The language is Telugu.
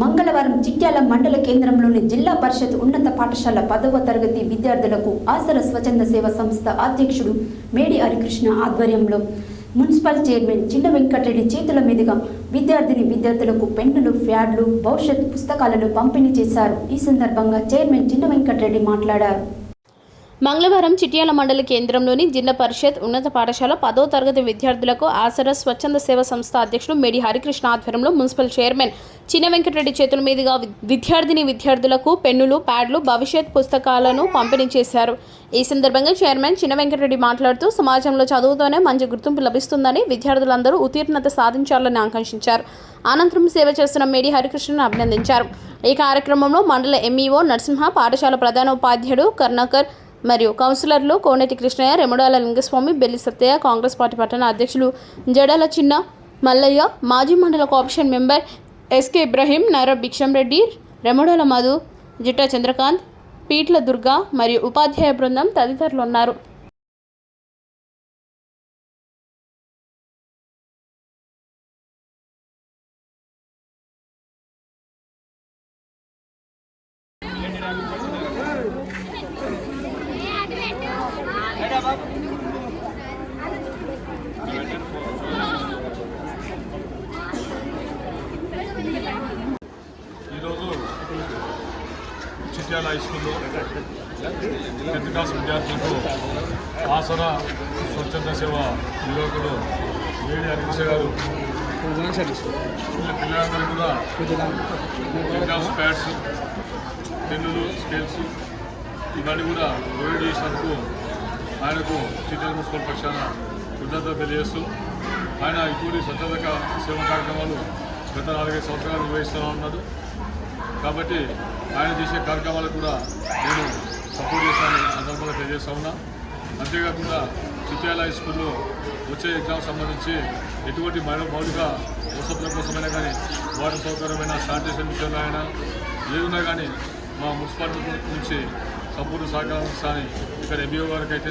మంగళవారం చిట్యాల మండల కేంద్రంలోని జిల్లా పరిషత్ ఉన్నత పాఠశాల 10వ తరగతి విద్యార్థులకు ఆసర స్వచ్ఛంద సేవ సంస్థ అధ్యక్షుడు మేడి హరికృష్ణ ఆధ్వర్యంలో మున్సిపల్ చైర్మన్ చిన్న వెంకటరెడ్డి చేతుల మీదుగా విద్యార్థులకు పెన్నులు, ప్యాడ్లు, భవిష్యత్ పుస్తకాలను పంపిణీ చేశారు. ఈ సందర్భంగా చైర్మన్ చిన్న వెంకటరెడ్డి మాట్లాడారు. మంగళవారం చిట్యాల మండల కేంద్రంలోని జిల్లా పరిషత్ ఉన్నత పాఠశాల 10వ తరగతి విద్యార్థులకు ఆసరా స్వచ్ఛంద సేవ సంస్థ అధ్యక్షుడు మేడి హరికృష్ణ ఆధ్వర్యంలో మున్సిపల్ చైర్మన్ చిన్న వెంకటరెడ్డి చేతుల మీదుగా విద్యార్థులకు పెన్నులు, ప్యాడ్లు, భవిష్యత్ పుస్తకాలను పంపిణీ చేశారు. ఈ సందర్భంగా చైర్మన్ చిన్న వెంకటరెడ్డి మాట్లాడుతూ సమాజంలో చదువుతోనే మంచి గుర్తింపు లభిస్తుందని, విద్యార్థులందరూ ఉత్తీర్ణత సాధించాలని ఆకాంక్షించారు. అనంతరం సేవ చేస్తున్న మేడి హరికృష్ణను అభినందించారు. ఈ కార్యక్రమంలో మండల ఎంఈఓ నరసింహ, పాఠశాల ప్రధాన ఉపాధ్యాయుడు కరుణాకర్ మరియు కౌన్సిలర్లు కోనేటి కృష్ణయ్య, రెముడాల లింగస్వామి, బెల్లి సత్తయ్య, కాంగ్రెస్ పార్టీ పట్టణ అధ్యక్షులు జడాల చిన్న మల్లయ్య, మాజీ మండల cooption member SK Ibrahim, Naira Bhikshamreddy, Remudala Madhu, Jitta Chandrakanth, Peetla Durga మరియు ఉపాధ్యాయ బృందం తదితరులు ఉన్నారు. ఈరోజు చిట్యాల హై స్కూల్లో 10th క్లాస్ విద్యార్థులకు ఆసరా స్వచ్ఛంద సేవ నిర్వాహకుడు మేడి హరికృష్ణ గారు పిల్లలందరూ కూడా ఎగ్జామ్స్, ప్యాడ్స్, పెన్నులు, స్కేల్స్ ఇవన్నీ కూడా డొనేట్ చేసినందుకు ఆయనకు చిట్యాల మున్సిపల్ పక్షాన కృతజ్ఞతలు తెలియజేస్తూ, ఆయన ఇటువంటి స్వచ్ఛంద సేవా కార్యక్రమాలు గత 4-5 సంవత్సరాలు నిర్వహిస్తూ ఉన్నారు. కాబట్టి ఆయన చేసే కార్యక్రమాలకు కూడా నేను సపోర్ట్ చేస్తానని సందర్భంగా తెలియజేస్తా ఉన్నా. అంతేకాకుండా చిట్యాల హై స్కూల్లో వచ్చే ఎగ్జామ్ సంబంధించి ఎటువంటి మౌలిక వసతుల కోసమైనా కానీ, వాటర్ సౌకర్యమైన శానిటేషన్ విషయంలో అయినా ఏదున్నా కానీ మా మున్సిపాలిటీ నుంచి సంపూర్ణ సహకారం ఇస్తానని ఇక్కడ ఎంబీఓ గారికి అయితే